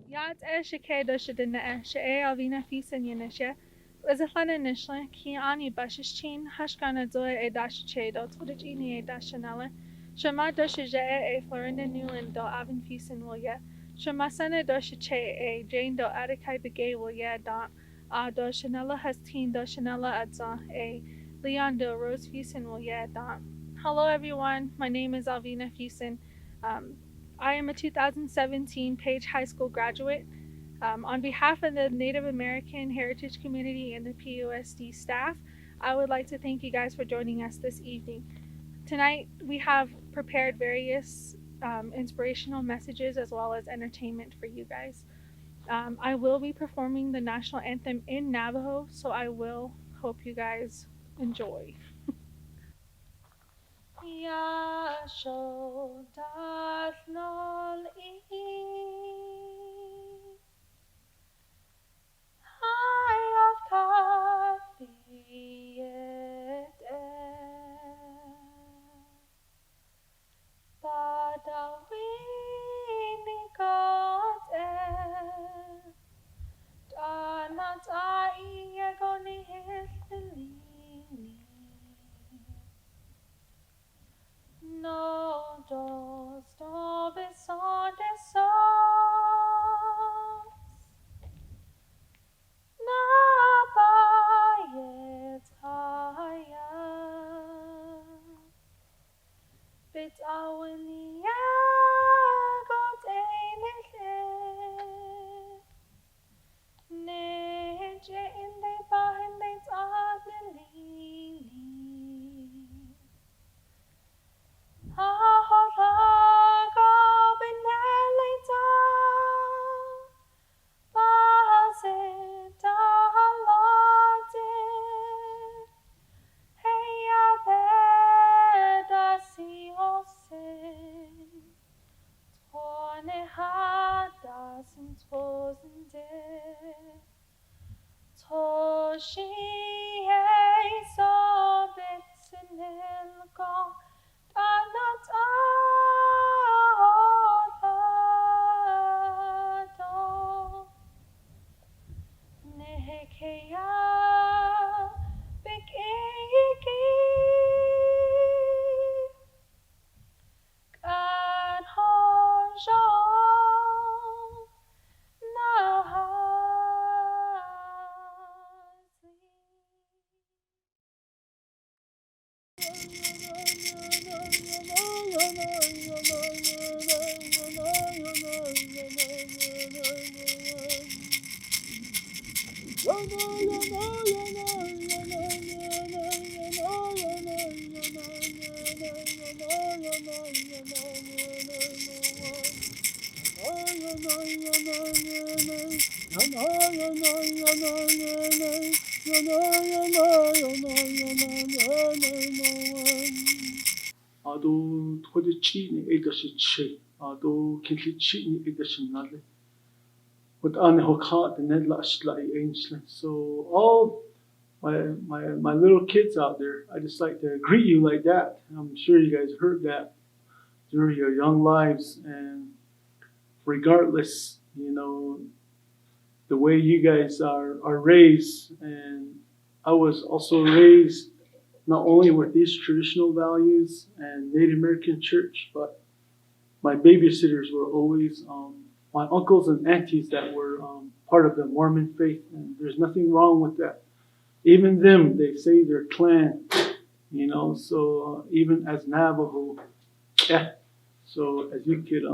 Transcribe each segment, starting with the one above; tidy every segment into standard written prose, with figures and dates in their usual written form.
Yat shike doshadina she alvina fisanyanisha was a fun initially ki ani bashichin hashkana zoe e dashiche do todachini e dashanella shama doshaje e florinda newland do avin fisan wilya shama sana doshache e jane do adikai begay wilya da a doshanella has teen doshanella adza a leon do rose fisan wilya da. Hello everyone, my name is Alvina Fusen. Um, I am a 2017 Page High School graduate. On behalf of the Native American Heritage Community and the PUSD staff, I would like to thank you guys for joining us this evening. Tonight, we have prepared various inspirational messages as well as entertainment for you guys. I will be performing the national anthem in Navajo, so I will hope you guys enjoy. Yasho daslol no dos do beson de sos na bayet haya bit awni ya got einle ne je in de bahin de tadli ado thode chi ni edashi che ado kinli chi ni edashi nale but ane hokha the nedla ashla ainsla. So all my little kids out there, I just like to greet you like that. I'm sure you guys heard that during your young lives, and regardless, the way you guys are raised, and I was also raised not only with these traditional values and Native American church, but my babysitters were always my uncles and aunties that were part of the Mormon faith, and there's nothing wrong with that. Even them, they say they're clan, so even as Navajo, yeah. So as you could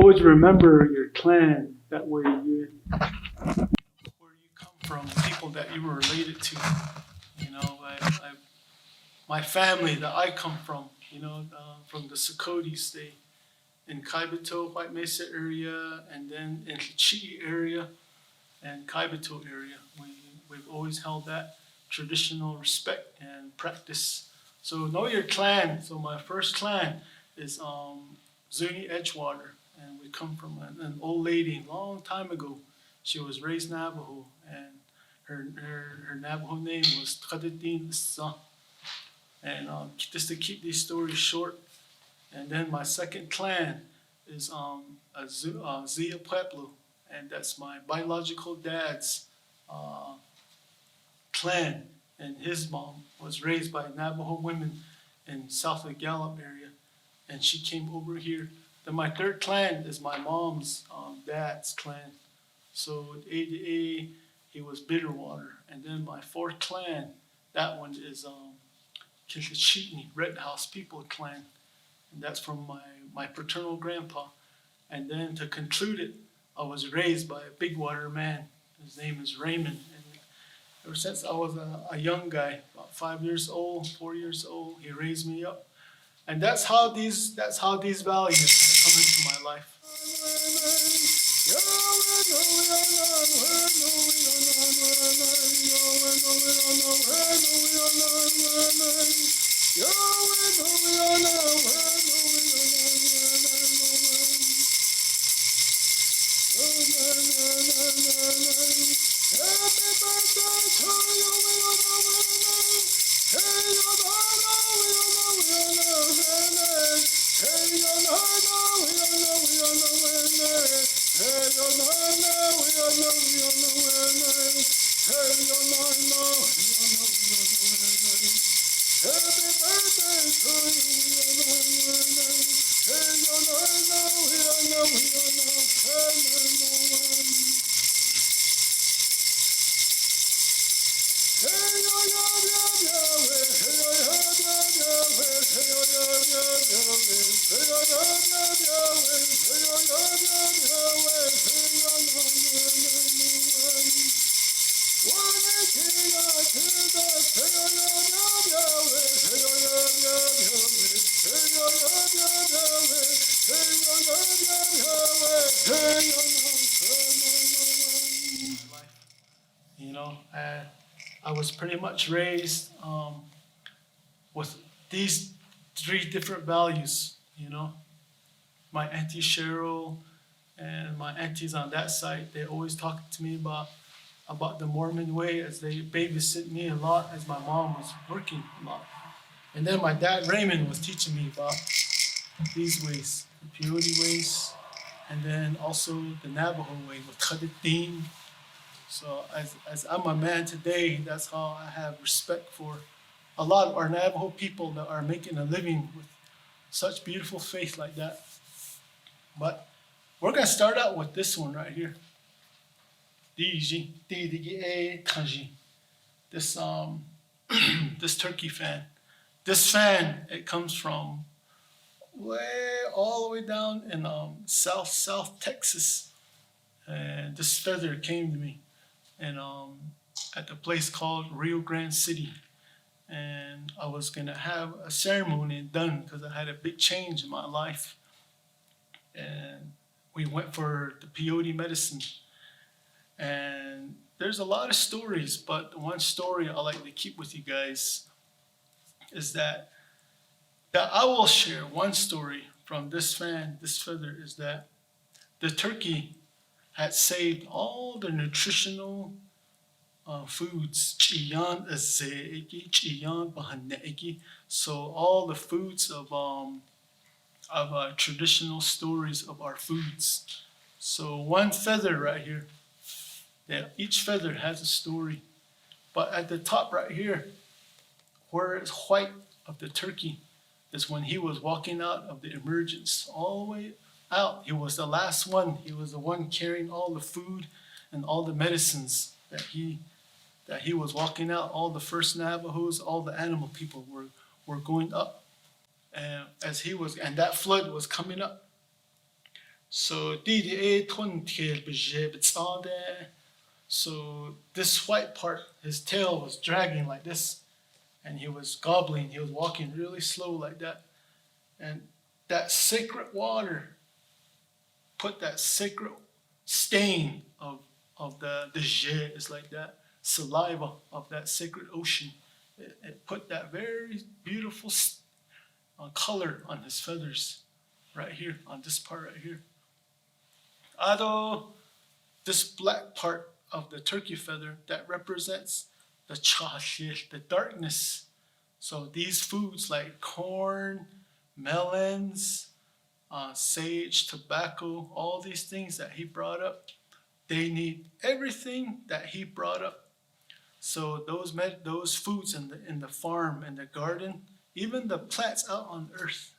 always remember your clan. That way, where you come from, people that you were related to. You know, my family that I come from. You know, from the Sokotis, they in Kaibito, White Mesa area, and then in Chi'i area and Kaibito area. We've always held that traditional respect and practice. So know your clan. So my first clan is Zuni Edgewater, and we come from an old lady a long time ago. She was raised Navajo, and her Navajo name was Kadidin Sa. And just to keep these stories short, and then my second clan is Zia Pueblo, and that's my biological dad's uh, clan. And his mom was raised by Navajo women in south of Gallup area, and she came over here. Then my third clan is my mom's dad's clan. So A, he was Bitterwater. And then my fourth clan, that one is Kilchitni, Red House People clan. And that's from my paternal grandpa. And then to conclude it, I was raised by a big water man. His name is Raymond. And ever since I was a young guy, about 5 years old, 4 years old, he raised me up. And that's how these values come into my life. You know, I was pretty much raised with these three different values. You know, my auntie Cheryl and my aunties on that side, they always talk to me about the Mormon way, as they babysit me a lot as my mom was working a lot. And then my dad Raymond was teaching me about these ways, the peyote ways, and then also the Navajo way with Khaditin. So as I'm a man today, that's how I have respect for a lot of our Navajo people that are making a living with such beautiful faith like that. But we're gonna start out with this one right here. This this turkey fan. This fan, it comes from way all the way down in South Texas, and this feather came to me, and at the place called Rio Grande City, and I was gonna have a ceremony done because I had a big change in my life, and we went for the peyote medicine, and there's a lot of stories, but one story I like to keep with you guys is that I will share one story from this feather, is that the turkey had saved all the nutritional foods. So all the foods of traditional stories of our foods. So one feather right here, that each feather has a story. But at the top right here, where it's white of the turkey, is when he was walking out of the emergence, all the way out. He was the last one. He was the one carrying all the food and all the medicines that he was walking out. All the first Navajos, all the animal people were going up, and as he was, and that flood was coming up. So did twin tail so this white part, his tail was dragging like this, and he was gobbling. He was walking really slow like that, and that sacred water put that sacred stain of the jet is like that saliva of that sacred ocean. It put that very beautiful color on his feathers, right here on this part right here. Although this black part of the turkey feather that represents the chashir, the darkness. So these foods like corn, melons, sage, tobacco, all these things that he brought up, they need everything that he brought up. So those foods in the farm and the garden, even the plants out on earth,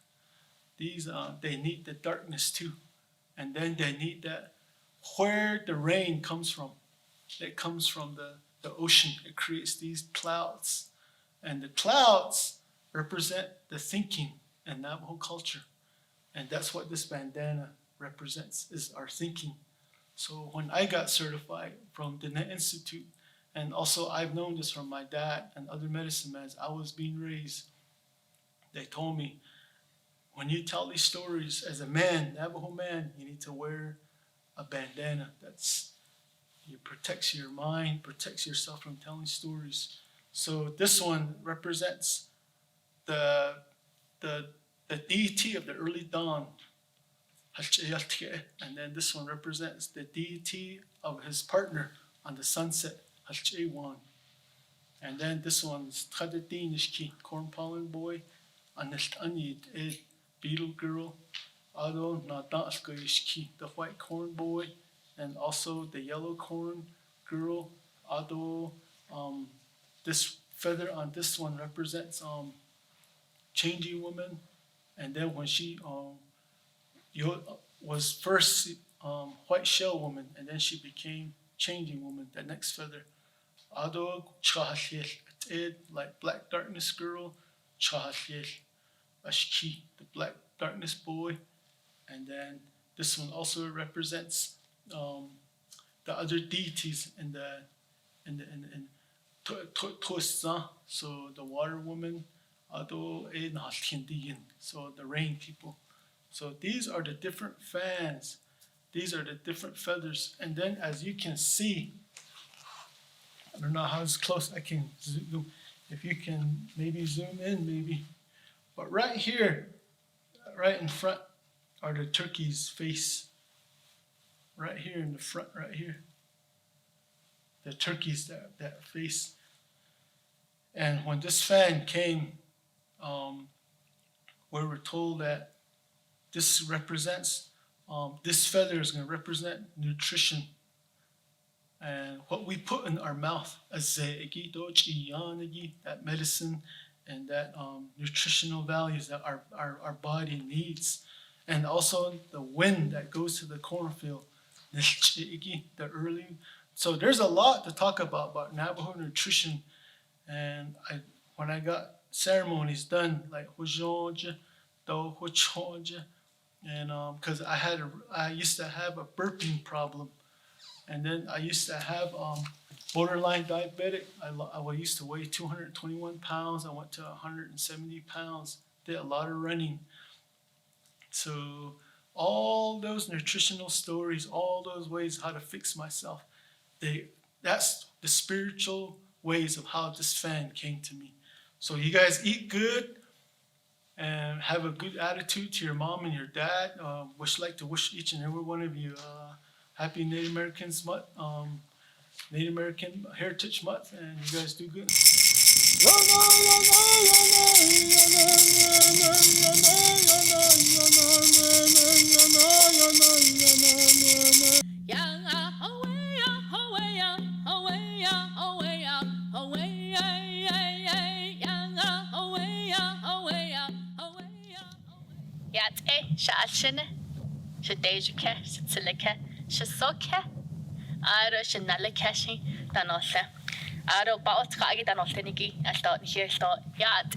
these they need the darkness too, and then they need that where the rain comes from. It comes from the ocean. It creates these clouds, and the clouds represent the thinking in Navajo culture, and that's what this bandana represents, is our thinking. So when I got certified from the Net Institute, and also I've known this from my dad and other medicine men as I was being raised, they told me, when you tell these stories as a man, Navajo man, you need to wear a bandana that's it protects your mind, protects yourself from telling stories. So this one represents the deity of the early dawn, and then this one represents the deity of his partner on the sunset, and then this one's corn pollen boy, and the beetle girl, the white corn boy, and also the yellow corn girl. Although this feather on this one represents changing woman, and then when she was first white shell woman, and then she became changing woman. The next feather, although like black darkness girl, ashki, the black darkness boy, and then this one also represents the other deities in Tosa, so the water woman, so the rain people. So these are the different fans. These are the different feathers. And then as you can see, I don't know how close I can zoom. If you can maybe zoom in, maybe. But right here, right in front, are the turkey's face. Right here in the front, right here. The turkey's that face. And when this fan came, we were told that this represents, this feather is going to represent nutrition and what we put in our mouth, that medicine and that nutritional values that our body needs. And also the wind that goes to the cornfield, the early. So there's a lot to talk about Navajo nutrition. And when I got ceremonies done, like and because I used to have a burping problem, and then I used to have borderline diabetic. I used to weigh 221 pounds. I went to 170 pounds. Did a lot of running. So all those nutritional stories, all those ways how to fix myself, that's the spiritual ways of how this fan came to me. So you guys eat good and have a good attitude to your mom and your dad. Like to wish each and every one of you happy Native Americans month, Native American Heritage Month, and you guys do good. Shashine, Shadejuke, Shitsilike, Shisoke, Aro Shinalakashi, Danose, Aro Baotkagi Danoseniki, I thought here, thought, Yat,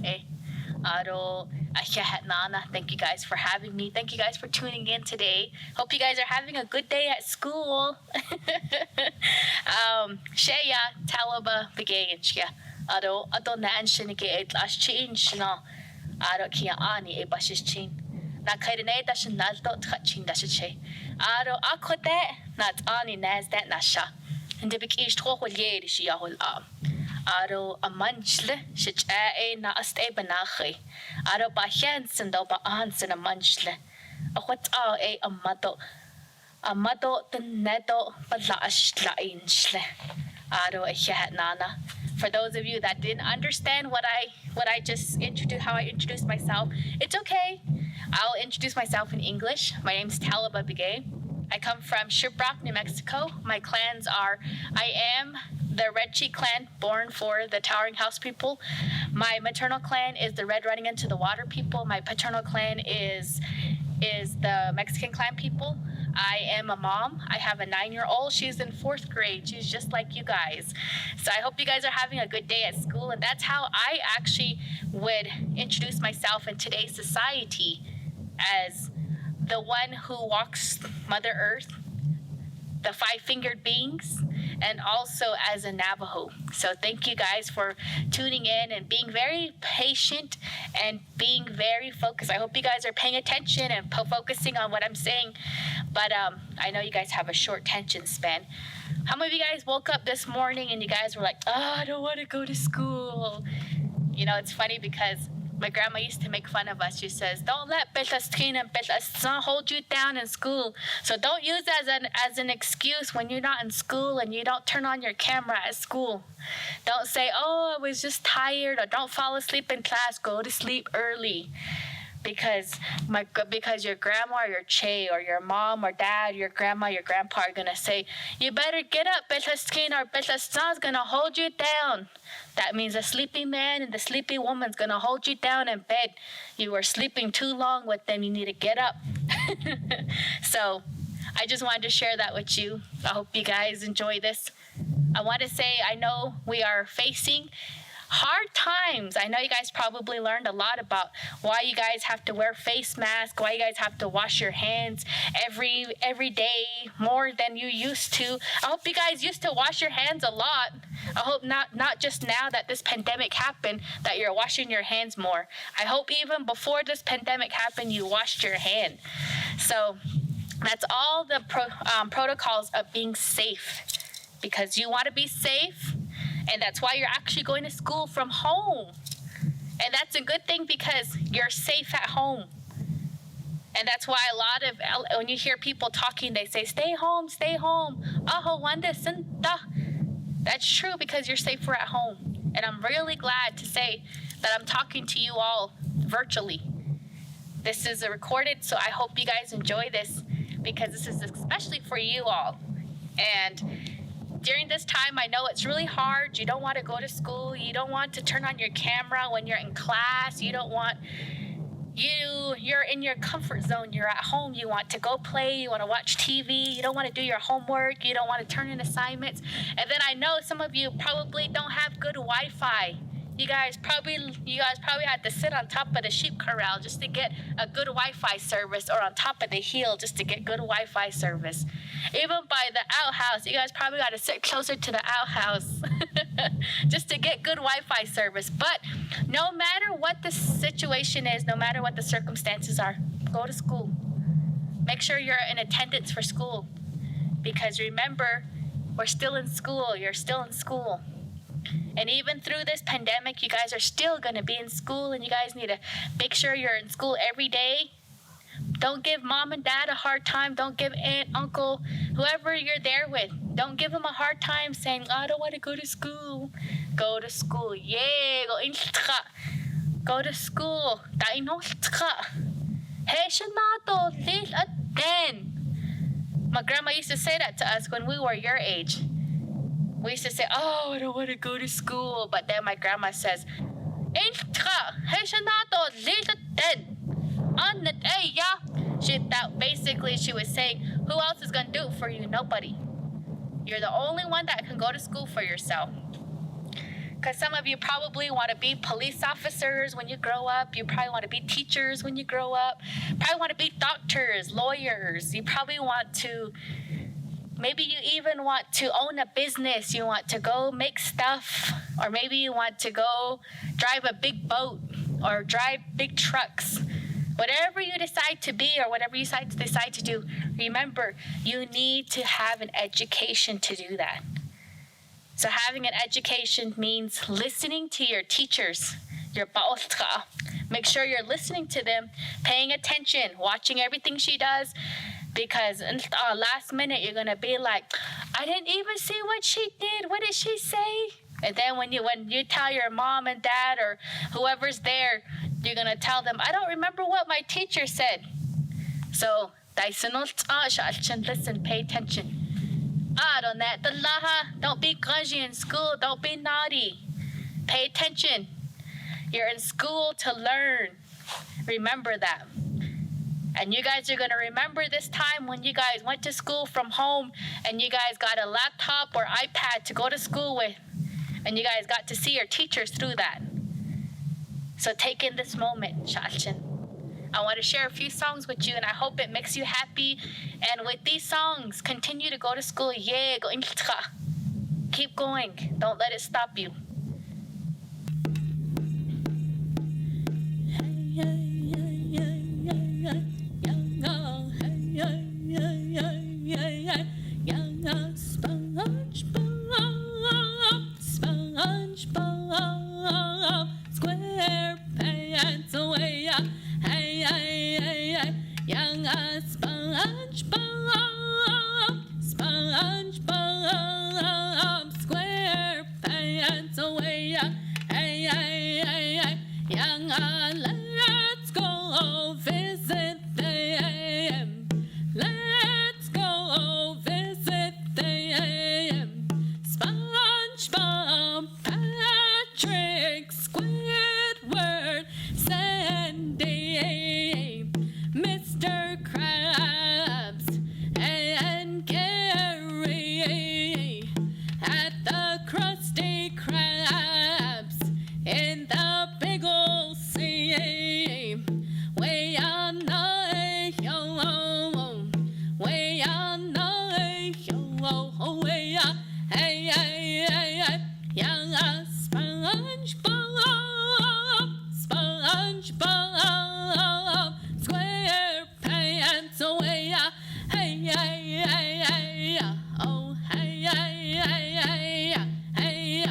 Aro Ahehee Nana. Thank you guys for having me. Thank you guys for tuning in today. Hope you guys are having a good day at school. Sheya Talaba Begayinchya. Aro Adonan Shinike Lash Change no. Aro Kia Ani a Bashes Chin. Na Kaidene Dash Naldo Touching Dashe. Aro Akote Nat Ani Nas that Nasha. And the big East Hole Yeri she ahol Aro a munchle, shich na aste banache. Aro ba hansen do ba ansen a munchle. A what a mado. A mado the nedo but la ashlaincle. Aro a hat nana. For those of you that didn't understand what I just introduced, how I introduced myself, it's okay. I'll introduce myself in English. My name's Talaba Begay. I come from Shiprock, New Mexico. My clans are, I am the Red Cheek clan, born for the Towering House people. My maternal clan is the Red Running Into the Water people. My paternal clan is the Mexican clan people. I am a mom. I have a 9-year-old. She's in 4th grade. She's just like you guys. So I hope you guys are having a good day at school. And that's how I actually would introduce myself in today's society, as the one who walks Mother Earth, the 5-fingered beings, and also as a Navajo. So thank you guys for tuning in and being very patient and being very focused. I hope you guys are paying attention and focusing on what I'm saying. But I know you guys have a short attention span. How many of you guys woke up this morning and you guys were like, I don't want to go to school? You know, it's funny because my grandma used to make fun of us. She says, don't let Belaskin and Belassan hold you down in school. So don't use that as an excuse when you're not in school and you don't turn on your camera at school. Don't say, oh, I was just tired, or don't fall asleep in class. Go to sleep early. Because your grandma or your che or your mom or dad, your grandma, your grandpa are going to say, you better get up, Belaskin, or Belassan's going to hold you down. That means the sleepy man and the sleepy woman's going to hold you down in bed. You were sleeping too long with them. You need to get up. So I just wanted to share that with you. I hope you guys enjoy this. I want to say, I know we are facing hard times. I know you guys probably learned a lot about why you guys have to wear face masks, why you guys have to wash your hands every day more than you used to. I hope you guys used to wash your hands a lot. I hope not just now that this pandemic happened that you're washing your hands more. I hope even before this pandemic happened, you washed your hand. So that's all the protocols of being safe, because you want to be safe. And that's why you're actually going to school from home. And that's a good thing because you're safe at home. And that's why when you hear people talking, they say, stay home, stay home. That's true because you're safer at home. And I'm really glad to say that I'm talking to you all virtually. This is recorded, so I hope you guys enjoy this because this is especially for you all. And during this time, I know it's really hard. You don't want to go to school. You don't want to turn on your camera when you're in class. You don't want, you're in your comfort zone. You're at home. You want to go play. You want to watch TV. You don't want to do your homework. You don't want to turn in assignments. And then I know some of you probably don't have good Wi-Fi. You guys probably had to sit on top of the sheep corral just to get a good Wi-Fi service, or on top of the hill just to get good Wi-Fi service. Even by the outhouse, you guys probably got to sit closer to the outhouse just to get good Wi-Fi service. But no matter what the situation is, no matter what the circumstances are, go to school. Make sure you're in attendance for school, because remember, we're still in school. You're still in school. And even through this pandemic, you guys are still going to be in school, and you guys need to make sure you're in school every day. Don't give mom and dad a hard time. Don't give aunt, uncle, whoever you're there with. Don't give them a hard time saying, I don't want to go to school. Go to school. Yeah, go to school. My grandma used to say that to us when we were your age. We used to say, oh, I don't want to go to school. But then my grandma says, basically she was saying, who else is going to do it for you? Nobody. You're the only one that can go to school for yourself. Because some of you probably want to be police officers when you grow up. You probably want to be teachers when you grow up. Probably want to be doctors, lawyers. You probably want to, maybe you even want to own a business. You want to go make stuff. Or maybe you want to go drive a big boat or drive big trucks. Whatever you decide to be or whatever you decide to do, remember, you need to have an education to do that. So having an education means listening to your teachers, your ba'oltka. Make sure you're listening to them, paying attention, watching everything she does, because last minute you're gonna be like, I didn't even see what she did. What did she say? And then when you tell your mom and dad or whoever's there, you're gonna tell them, I don't remember what my teacher said. So listen, pay attention. Don't be grungy in school. Don't be naughty. Pay attention. You're in school to learn. Remember that. And you guys are going to remember this time when you guys went to school from home and you guys got a laptop or iPad to go to school with. And you guys got to see your teachers through that. So take in this moment, Shachin. I want to share a few songs with you, and I hope it makes you happy. And with these songs, continue to go to school. Yeah, go intra. Keep going. Don't let it stop you. SpongeBob, SquarePants, away, hey, hey, hey, hey, young SpongeBob, SpongeBob, SquarePants, away, hey, hey, hey, hey, young, let's go visit them. Let's go visit them. SpongeBob, Patrick, Squidward, Sandy, Mr. Krabs, and Gary at the Krusty Krabs in the big old sea. Way on the yo, way on the yo, way on, hey, hey, hey, hey, young SpongeBob, SpongeBob, SquarePants, away, hey, hey, hey, hey, oh, hey, hey, hey, hey, hey, hey,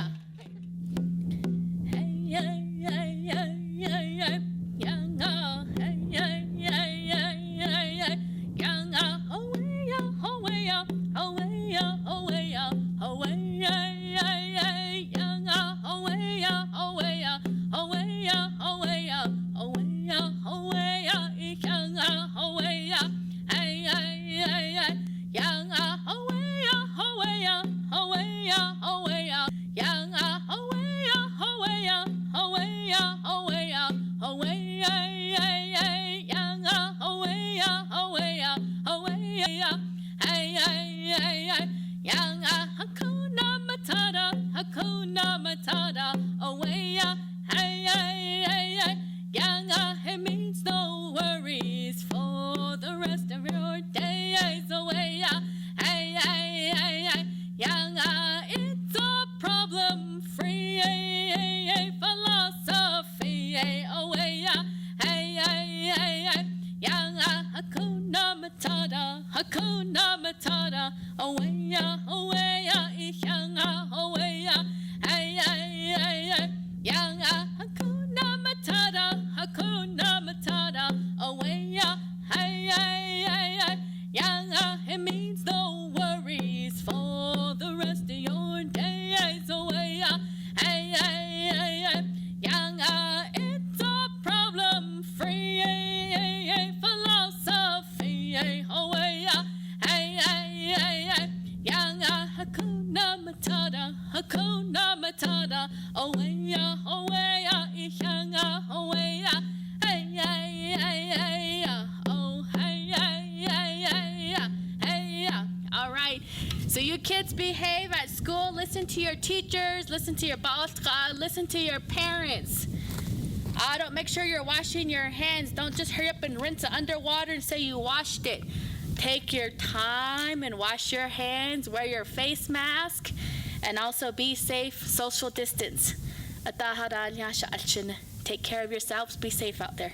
hey, hey, hey, hey, young, hey, hey, hey, hey, hey, hey, young, away, away, away, away, away, hey, hey, hey, young, away, away, away, away, away, away, young, away, hey, hey, hey, hey, young, away, away, away, away, young, away, away, away, away, away, hey, hey, hey, young, away, away, away, hey, hey, hey, hey, young, Hakuna Matata, Hakuna Matata, away, hey, hey, hey, hey, young, it means no worries for the rest of your days, away, hey, hey, hey, hey, young, it's a problem-free philosophy, away, hey, hey, hey, hey, young, Hakuna Matata, Hakuna Matata, away, away, young, away, hey, hey, hey, hey, young, Hakuna Matata, Hakuna Matata, away, hey, hey, hey, hey, young, it means no worries for the rest of your days, away, hey, hey, hey, hey, young, it's a problem-free philosophy, away, hey, hey, hey, hey, young, Hakuna Matata, Hakuna Matata, away, away, young, away, hey, hey, hey, hey, oh, hey, hey, hey, hey, hey, all right. So you kids behave at school, listen to your teachers, listen to your baltra, listen to your parents. Don't make sure you're washing your hands. Don't just hurry up and rinse it underwater and say you washed it. Take your time and wash your hands, wear your face mask, and also be safe, social distance. Take care of yourselves, be safe out there.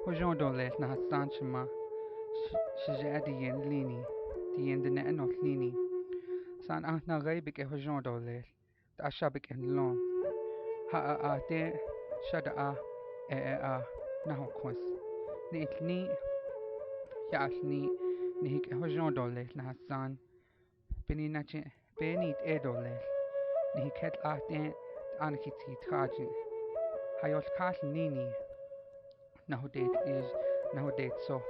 Hojon dolet na sanchma shija adien lini dien de na lini san na gaibik e hojon dolet ta shabik en lon ha a te shada a na hokos ni itni ya ni hik e hojon dolet na san penina che penit e dolet ni hiket a te anakiti traji hayol kal nini na hodet so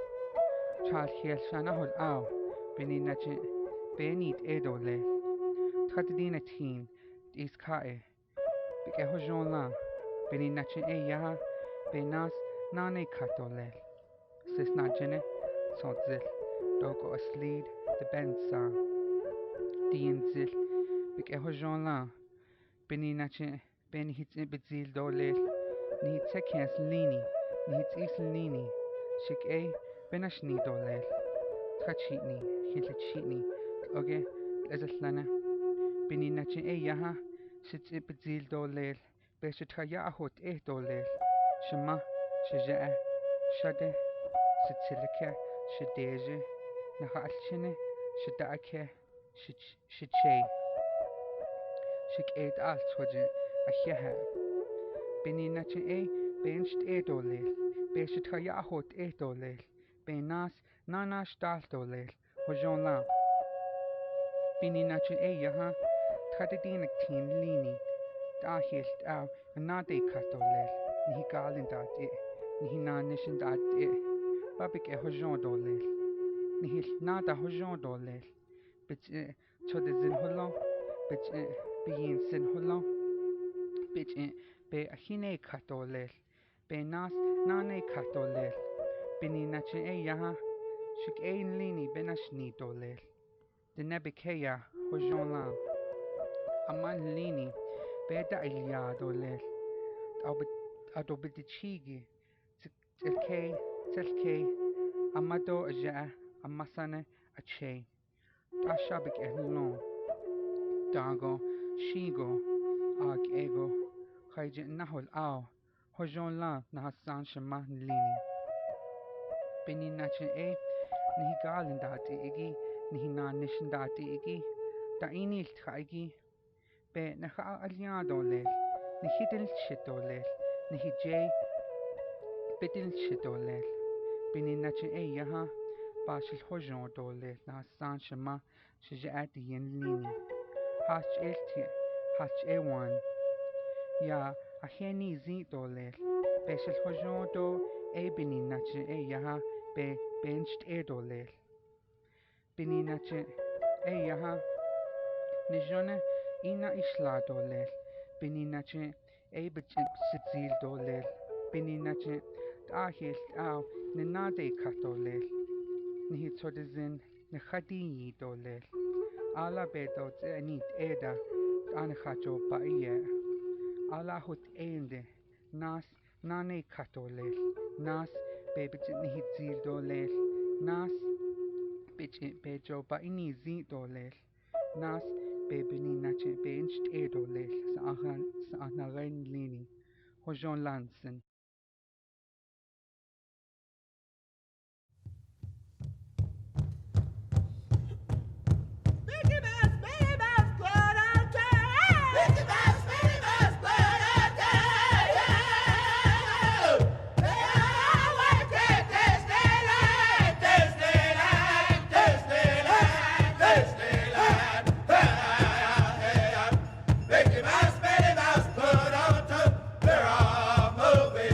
chal hiel shana hol aw penina che penit e dolet tradina tin is kae bik e hojon la penina che e ya penas nane katolel sis na jene sodzil doko aslid de bensa dienzil bik e hojon la penina che ben hits in bezil dolel ni hit sekens lini ni hit isl nini shik e benashni dolel trachitni hintlachitni oge ezatlana penina che e yaha shit in bezil dolel beshe traya ahot e dolel shema shaja shade shitileke shadeje nahalchine shadake shiche shik eet alt hoje a hyeha penina che e benst e dolel Beshitaya hot dolel. Benas nanash dal dolel. Hojon la. Bininachin yaha. Tradidinik tin lini. Dahilt au. Nade katolel. Nihi galin dat Nihi nanishin dat Babik hojon dolel. Nihil nada hojon dolel. Bitch chodizin holon. Bitch biyin sin holon. Bitch be ahine katolel. Be nas nane katolel. Bininachin yaha. Shik lini benashni dolel. De nebikeya hojon lan. Aman lini. Beda ilya dolel. Adobitichigi. Telke. Amado aja. Amasane ache. Tashabik ehlon. Dago. Shigo. Ag ego. Khaijin nahol ao. Hojon lan nahasan shema lini. Beninachin nihi galin dati igi. Nihi nanishin dati igi. Da inil igi. Be naha alya dolel. Nihi dil dolel. Nihi jay bedil dolel. Beninachin yaha. Bashil hojon dolel. Nahasan shema. Shijati yen lini. Hach elti. Hach ewan. Ya aheni zi dolel. Beshil hojon do beninachin yaha. Be benched dolel. Beninachin yaha. Nijone ina isla dolel. Beninachin bitzil dolel. Beninachin ahil au nenade katolel. Nihitodizin nechadi dolel. Ala bedo zenit eda anachajo baiye. Ala hut ende nas nane katolel. Nas bebit nihitzil dolel. Nas bejo baini zi dolel. Nas beninachin benched dolel. Sa ahnarein lini. Hojon lansen. Mickey Mouse, Minnie Mouse, put on a toque. They're all moving.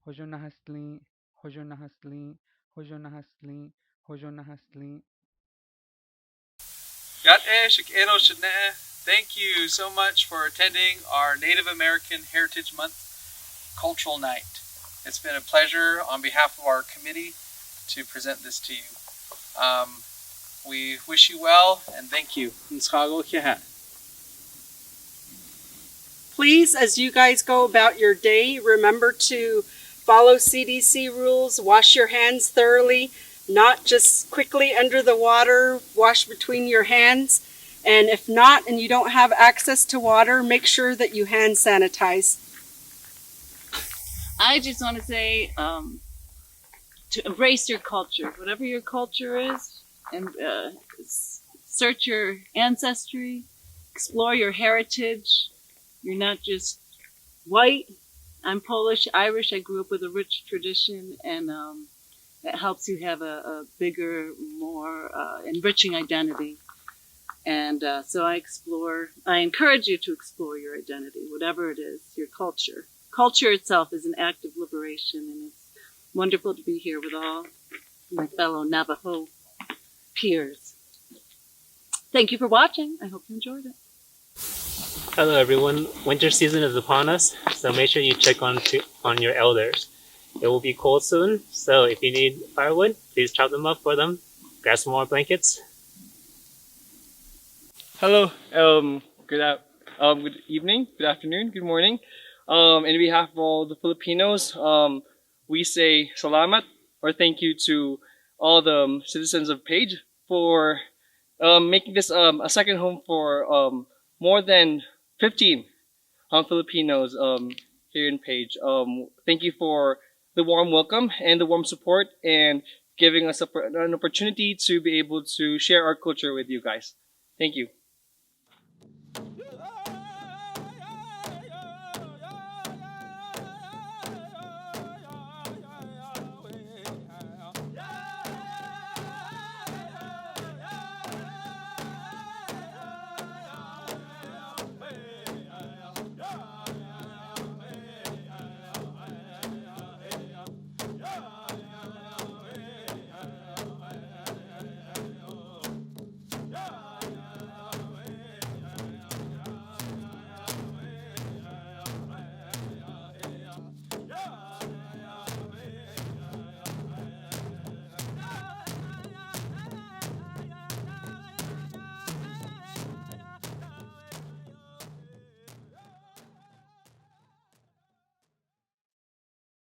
Hojo nahasli, hojo nahasli, hojo nahasli, hojo nahasli. Thank you so much for attending our Native American Heritage Month Cultural Night. It's been a pleasure on behalf of our committee to present this to you. We wish you well and thank you. Ntsaago. Please, as you guys go about your day, remember to follow CDC rules, wash your hands thoroughly, not just quickly under the water, wash between your hands. And if not, and you don't have access to water, make sure that you hand sanitize. I just want to say to embrace your culture, whatever your culture is, and search your ancestry, explore your heritage. You're not just white. I'm Polish, Irish. I grew up with a rich tradition, and that helps you have a bigger, more enriching identity. And so I encourage you to explore your identity, whatever it is, your culture. Culture itself is an act of liberation, and it's wonderful to be here with all my fellow Navajo peers. Thank you for watching. I hope you enjoyed it. Hello everyone, winter season is upon us, so make sure you check on your elders. It will be cold soon, so if you need firewood, please chop them up for them. Grab some more blankets. Hello, good evening, good afternoon, good morning. On behalf of all the Filipinos, we say salamat, or thank you to all the citizens of Page for making this a second home for more than 15 Filipinos here in Page. Thank you for the warm welcome and the warm support and giving us an opportunity to be able to share our culture with you guys. Thank you.